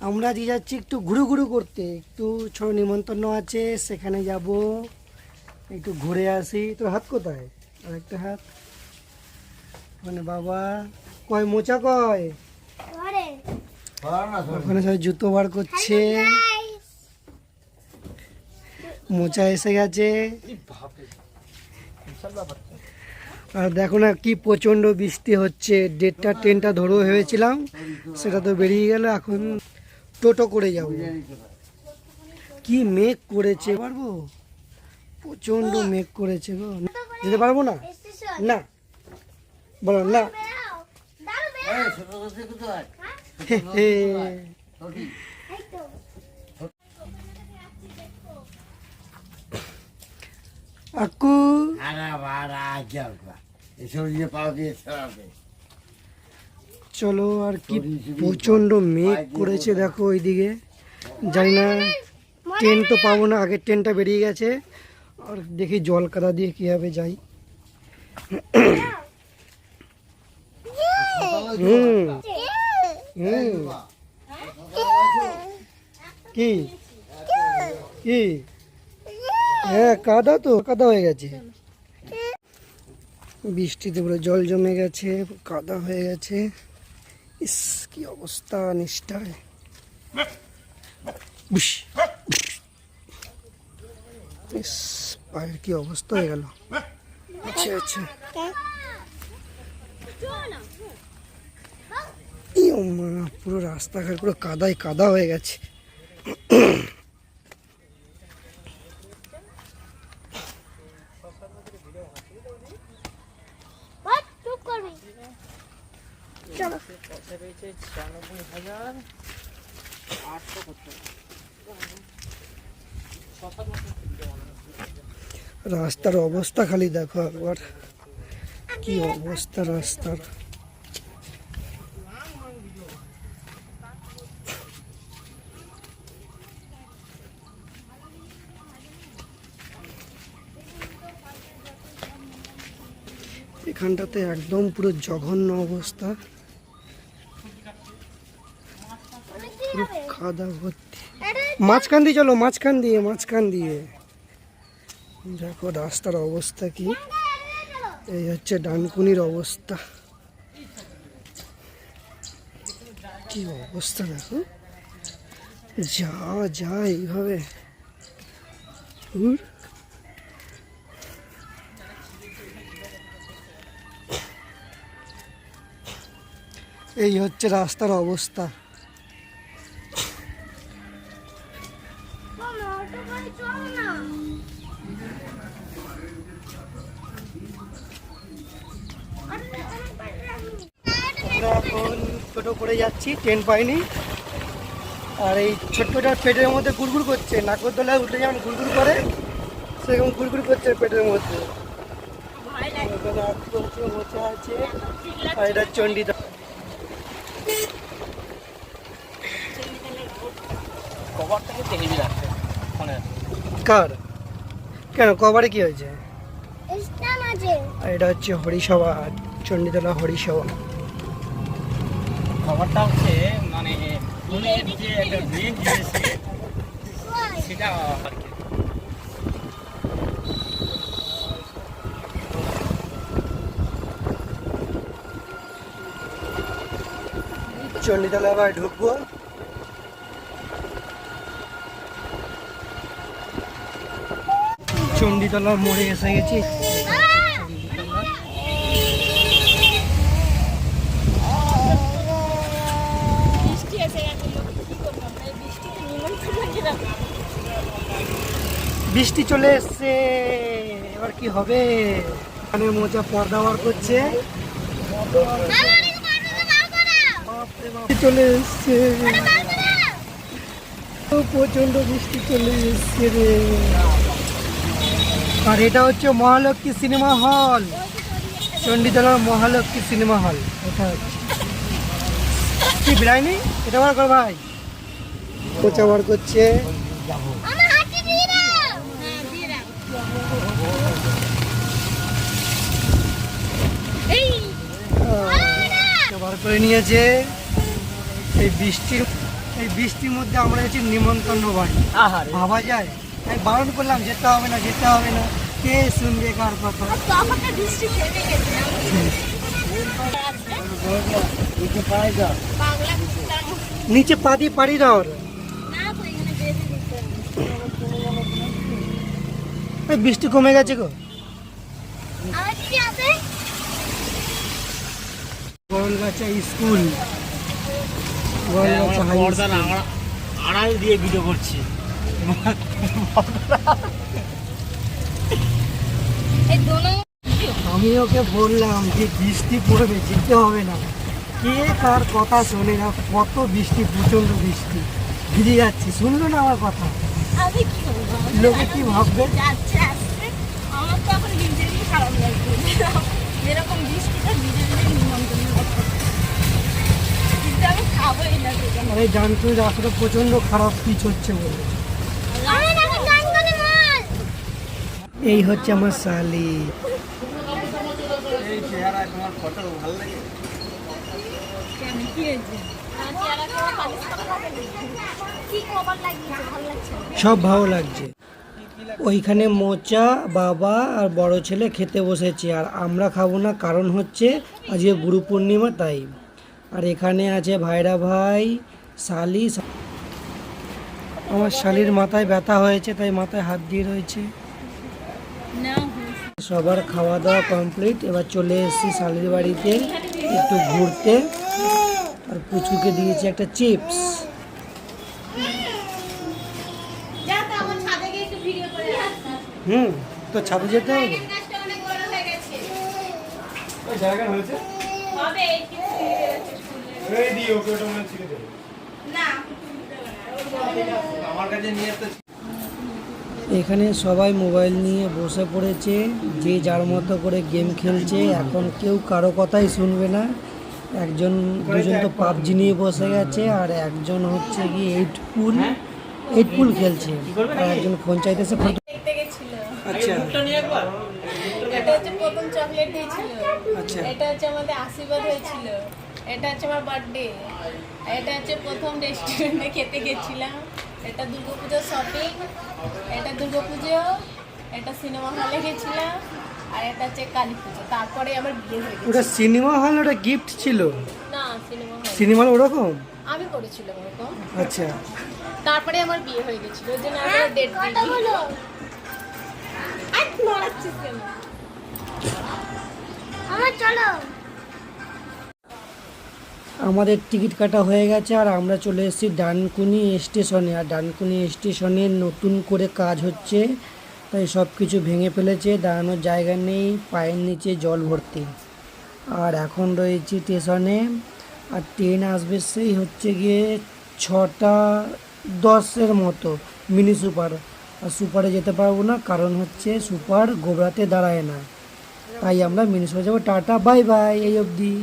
আমরা আজকে যাচ্ছি একটু ঘুরু ঘুরু করতে, একটু ছোট নিমন্ত্রণ আছে, সেখানে যাব, একটু ঘুরে আসি। তোর হাত কোথায়? আর একটা হাত মানে বাবা কয় মোচা কয় ওখানে সবাই জুতো বার করছে। মোচা এসে গেছে। আর দেখো না কি প্রচন্ড বৃষ্টি হচ্ছে। 1:30টা ট্রেনটা ধরো ভেবেছিলাম, সেটা তো বেরিয়ে গেল। এখন টোটো করে যাব। কি মেঘ করেছে, পারবো? প্রচন্ড মেঘ করেছে গো, যেতে পারবো না। না বলো না। আকু চলো। আর কি প্রচন্ড মেঘ করেছে দেখো ওইদিকে। জানি না ট্রেন তো পাবো না, আগের ট্রেনটা বেরিয়ে গেছে। আর দেখি জল কাদা দিয়ে কিভাবে যাই। কি কি হ্যাঁ, কাদা তো কাদা হয়ে গেছে। বৃষ্টিতে পুরো জল জমে গেছে, কাদা হয়ে গেছে। ইস কি অবস্থা নিষ্ঠায়। ইস পায়ের কি অবস্থা হয়ে গেল। আচ্ছা আচ্ছা, পুরো রাস্তাঘাট পুরো কাদায় কাদা হয়ে গেছে। রাস্তার অবস্থা খালি দেখো একবার, কি অবস্থা রাস্তার। এখানটাতে একদম পুরো জঘন্য অবস্থা, পুরো খাদা ভর্তি। মাঝখান দিয়ে চলো, মাঝখান দিয়ে দেখো রাস্তার অবস্থা কি। এই হচ্ছে ডানকুনির অবস্থা, কি অবস্থা দেখো। যা যা এইভাবে এই হচ্ছে রাস্তার অবস্থা। আমরা এখন টোটো করে যাচ্ছি, ট্রেন পাইনি। আর এই ছোট্টটার পেটের মধ্যে গুড়গুড় করছে, নাগরদোলায় উঠে যেমন গুড়গুড় করে সেরকম গুড়গুড় করছে পেটের মধ্যে। মোচা আছে আর এটা চণ্ডীদাল। কার কেন কভারে কি হয়েছে? আর এটা হচ্ছে হরিসভা, চণ্ডীতলা হরিসভা। খবরটা হচ্ছে মানে যে একটা মেয়ে দিয়েছে সেটা আর কি। চণ্ডীতলা আবার ঢুকবো। চণ্ডীতলার মোড়ে এসে গেছি। বৃষ্টি চলে এসছে, এবার কি হবে? এখানে মোচা পর্দা বার করছে। চলে এসছে, প্রচন্ড বৃষ্টি চলে এসছে রে। আর এটা হচ্ছে Mahalakshmi cinema hall, চণ্ডীতলার Mahalakshmi cinema hall. এটা হচ্ছে কি বেড়ায়নি, এটা বার কর ভাই। মোচা বার করছে। বার করে নিয়েছে। এই বৃষ্টির এই বৃষ্টির মধ্যে আমরা যাচ্ছি নিমন্ত্রণ বাড়ি, আহারে ভাবা যায়? আমি বারণ করলাম যেতে হবে না, যেতে হবে না, কে শুনবে কার কথা? নিচে পা দিয়ে পাড়ি দাও ওরা। এই বৃষ্টি কমে গেছে গো। গোলগাছা স্কুল, গোলগাছা হাই পর্দার স্কুল। আড়াল দিয়ে ভিডিও করছি। আমি ওকে বললাম যে বৃষ্টি পড়বে, যেতে হবে না, কে তার কথা শোনে না। কত বৃষ্টি, প্রচন্ড বৃষ্টি, ভিজে যাচ্ছি, শুনলো না আমার কথা। আমি কি বলবো? লোকে কি ভাববে? যাচ্ছে আসছে, আমার তো এখন নিজেরই খারাপ লাগছে। যেরকম বৃষ্টিটা ভিজে ভিজে নিমন্ত্রণ করছে। কিন্তু আমি খাবোই না সেখানে। আরে জানতো রাস্তাটা প্রচন্ড খারাপ, পিচ হচ্ছে বলে। আমি না গান গানে মাল। এই হচ্ছে আমার শালি। এই চেহারায় তোমার ফটো ভালো লাগে? কেন কি হয়েছে? চেহারা কেমন পালিশ করা লাগে? কি খবর লাগিয়েছে? ভালো লাগছে না। সব ভালো লাগছে। ওইখানে মোচা, বাবা আর বড় ছেলে খেতে বসেছে, আর আমরা খাবো না, কারণ হচ্ছে আজকে গুরু পূর্ণিমা, তাই। আর এখানে আছে ভাইরা ভাই, শালি। আমার শালির মাথায় ব্যথা হয়েছে, তাই মাথায় হাত দিয়ে রয়েছে। না সবার খাওয়া দাওয়া কমপ্লিট, এবার চলে এসেছি শালির বাড়িতে একটু ঘুরতে। আর পুচুকে দিয়েছি একটা চিপস। যা তো আমার ছাদে গিয়ে একটু ভিডিও করে আসছি। তো ছাদে যেতে হবে। গাছটা অনেক বড় হয়ে গেছে। জায়গা হয়েছে হবে এই কি এই দিও ওকে, ওটা মনে ছিল না আমার কাছে নিয়ে তো এখানে সবাই মোবাইল নিয়ে বসে পড়েছে, যে যার মতো করে গেম খেলছে। এখন কেউ কারো কথাই শুনবে না। একজন দুজন তো পাবজি নিয়ে বসে গেছে, আর একজন হচ্ছে কি এইট পুল খেলছে, আর একজন ফোন চাইতেছে। দেখতে গেছিল। আচ্ছা বুকটা নিয়ে একবার এটা হচ্ছে প্রথম চকলেট দিয়েছিল। আচ্ছা। এটা হচ্ছে আমাদের আশীর্বাদ হয়েছিল। এটা হচ্ছে আমার বার্থডে। এটা হচ্ছে প্রথম রেস্টুরেন্টে খেতে গেছিলাম। এটা দুর্গাপুজোর শপিং। এটা দুর্গাপুজো। এটা সিনেমা হলে গেছিলাম। আর এটা হচ্ছে কালী পুজো। তারপরে আমার বিয়ে হয়ে ওটা গেছে। সিনেমা হল, ওটা গিফট ছিল? না সিনেমা হল সিনেমা হল ওরকম? আমি করেছিলাম ওরকম। আচ্ছা। তারপরে আমার বিয়ে হয়ে গেছিল। ওই জন্য আমরা ডেট দিই। আমার চলো। আমাদের টিকিট কাটা হয়ে গেছে, আর আমরা চলে এসেছি ডানকুনি স্টেশনে। আর ডানকুনি স্টেশনে নতুন করে কাজ হচ্ছে, তাই সব কিছু ভেঙে ফেলেছে, দাঁড়ানোর জায়গা নেই, পায়ের নিচে জল ভর্তি। আর এখন রয়েছি স্টেশনে, আর ট্রেন আসবে সেই হচ্ছে গিয়ে 6:10 মতো, মিনি সুপার। আর সুপারে যেতে পারবো না, কারণ হচ্ছে সুপার গোবরাতে দাঁড়ায় না, তাই আমরা মিনি সুপারে যাবো। টাটা বাই বাই, এই অবধি।